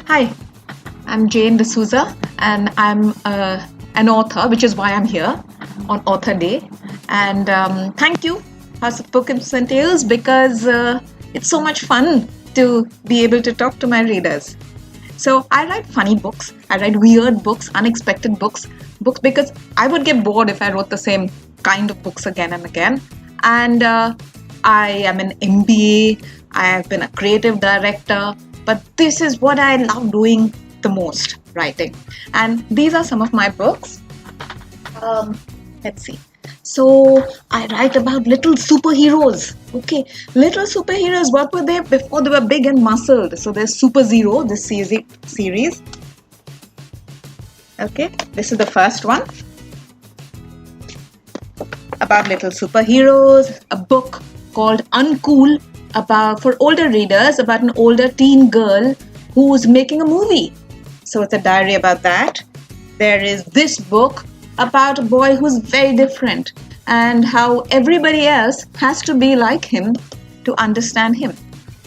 Hi, I'm Jane D'Souza, and I'm an author, which is why I'm here on Author Day. And thank you, House of Books and Tales, because it's so much fun to be able to talk to my readers. So I write funny books, I write weird books, unexpected books because I would get bored if I wrote the same kind of books again and again. And I am an MBA, I have been a creative director, but this is what I love doing the most, writing. And these are some of my books. Um, let's see. So I write about little superheroes. Okay, little superheroes. What were they before they were big and muscled? So there's SuperZero, this series. Okay, this is the first one about little superheroes. A book called Uncool about for older readers about an older teen girl who's making a movie. So it's a diary about that. There is this book about a boy who's very different and how everybody else has to be like him to understand him.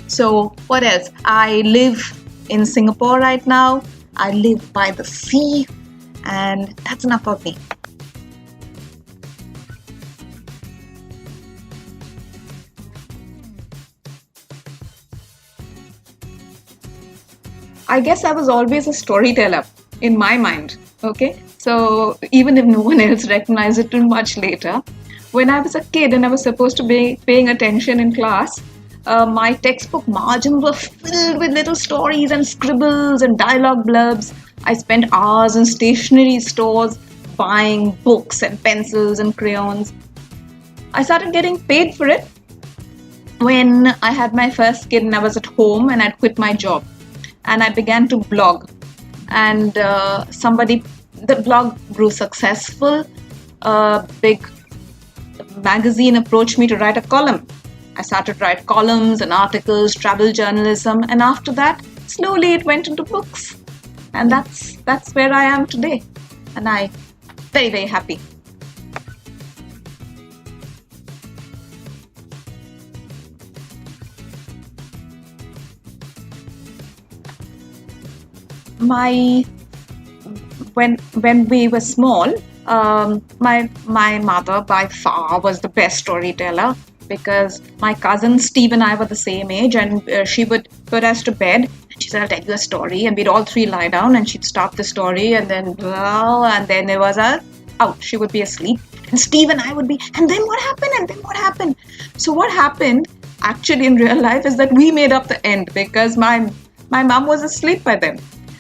So what else? I live in Singapore right now. I live by the sea, and that's enough of me. I guess I was always a storyteller in my mind. Okay, so even if no one else recognized it too much later, when I was a kid and I was supposed to be paying attention in class, my textbook margins were filled with little stories and scribbles and dialogue blurbs. I spent hours in stationery stores buying books and pencils and crayons. I started getting paid for it when I had my first kid and I was at home and I'd quit my job. And I began to blog. And the blog grew successful. A big magazine approached me to write a column. I started to write columns and articles, travel journalism, and after that, slowly it went into books. And that's where I am today. And I'm very, very happy. My when we were small, my mother by far was the best storyteller because my cousin Steve and I were the same age, and she would put us to bed. She said, "I'll tell you a story," and we'd all three lie down, and she'd start the story, and then there was a out. She would be asleep, and Steve and I would be, and then what happened? And then what happened? So what happened actually in real life is that we made up the end because my mom was asleep by then.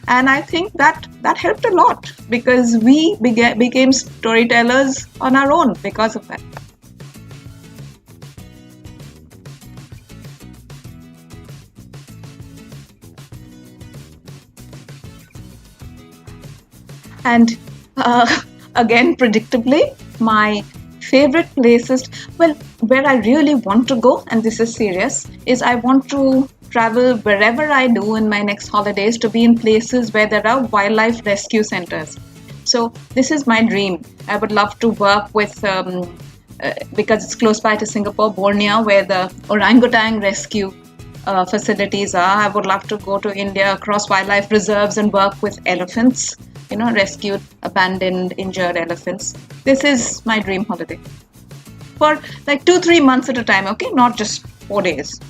And I think that helped a lot because we became storytellers on our own because of that. And again, predictably, my favorite places, well, where I really want to go, and this is serious, is I want to travel wherever I do in my next holidays to be in places where there are wildlife rescue centers. So this is my dream. I would love to work with, because it's close by to Singapore, Borneo, where the orangutan rescue facilities are. I would love to go to India across wildlife reserves and work with elephants, rescued, abandoned, injured elephants. This is my dream holiday. For like 2-3 months at a time, okay? Not just 4 days.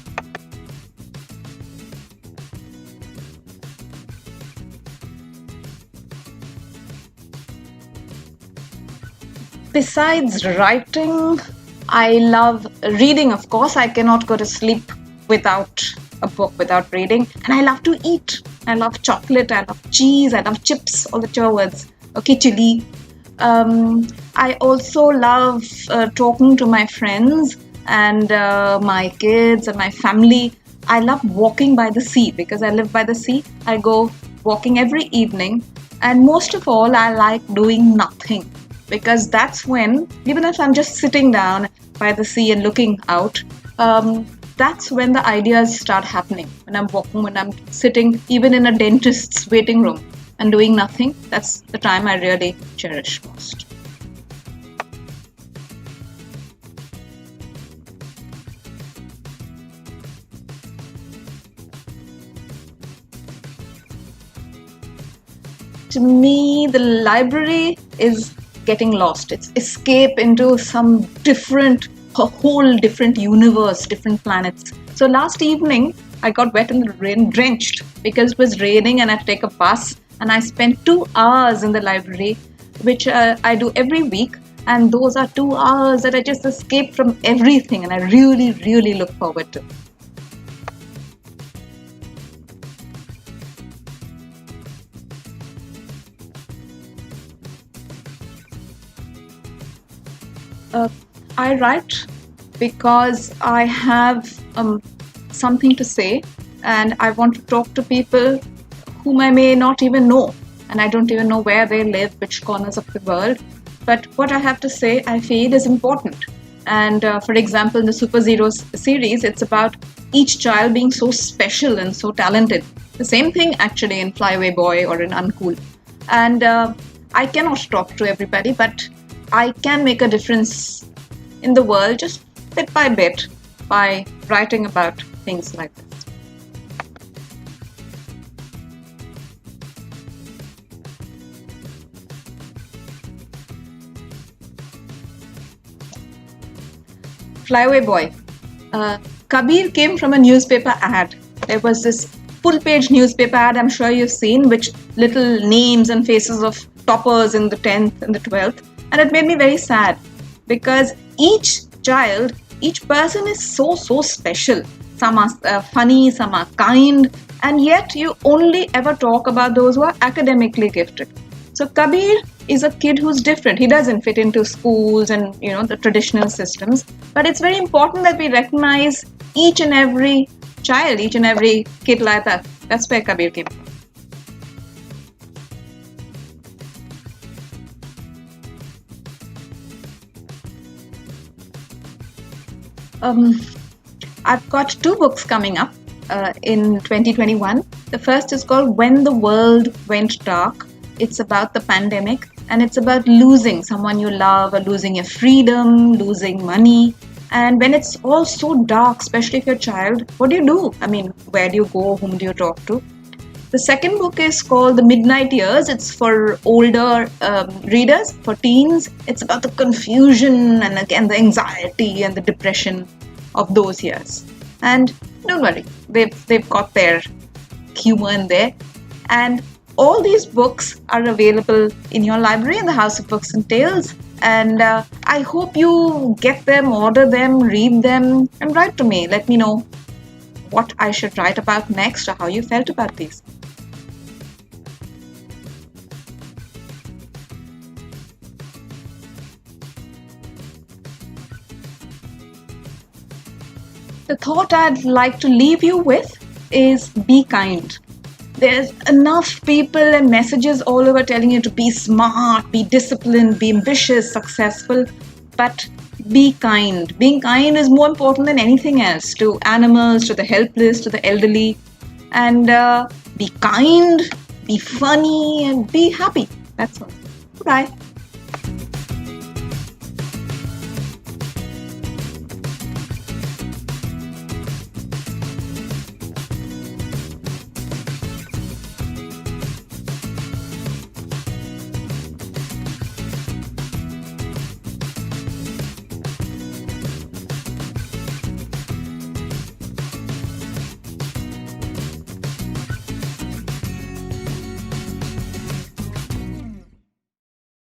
Besides writing, I love reading, of course. I cannot go to sleep without a book, without reading. And I love to eat. I love chocolate, I love cheese, I love chips, all the chore words. Okay, chili. I also love talking to my friends and my kids and my family. I love walking by the sea because I live by the sea. I go walking every evening. And most of all, I like doing nothing because that's when, even if I'm just sitting down by the sea and looking out, that's when the ideas start happening. When I'm walking, when I'm sitting, even in a dentist's waiting room and doing nothing, that's the time I really cherish most. to me, the library is getting lost. It's escape into some a whole different universe, different planets. So last evening, I got wet in the rain, drenched because it was raining and I had to take a bus. And I spent 2 hours in the library, which I do every week. And those are 2 hours that I just escape from everything. And I really, really look forward to. I write because I have something to say and I want to talk to people whom I may not even know, and I don't even know where they live, which corners of the world. But what I have to say, I feel, is important. And for example, in the SuperZero series, it's about each child being so special and so talented. The same thing actually in Flyaway Boy or in Uncool. And I cannot talk to everybody, but I can make a difference in the world just bit by bit by writing about things like this. Flyaway Boy. Kabir came from a newspaper ad. There was this full-page newspaper ad, I'm sure you've seen, which little names and faces of toppers in the 10th and the 12th. And it made me very sad because each child, each person is so special. Some are funny, some are kind, and yet you only ever talk about those who are academically gifted. So Kabir is a kid who's different. He doesn't fit into schools and the traditional systems. But it's very important that we recognize each and every child, each and every kid like that. That's where Kabir came from. I've got 2 books coming up in 2021. The first is called When the World Went Dark. It's about the pandemic and it's about losing someone you love or losing your freedom, losing money. And when it's all so dark, especially if you're a child, what do you do? I mean, where do you go? Whom do you talk to? The second book is called The Midnight Years. It's for older readers, for teens. It's about the confusion and again the anxiety and the depression of those years. And don't worry, they've got their humor in there. And all these books are available in your library in the House of Books and Tales. And I hope you get them, order them, read them, and write to me. Let me know what I should write about next or how you felt about these. The thought I'd like to leave you with is be kind. There's enough people and messages all over telling you to be smart, be disciplined, be ambitious, successful, but be kind. Being kind is more important than anything else to animals, to the helpless, to the elderly. And be kind, be funny, and be happy. That's all. Bye.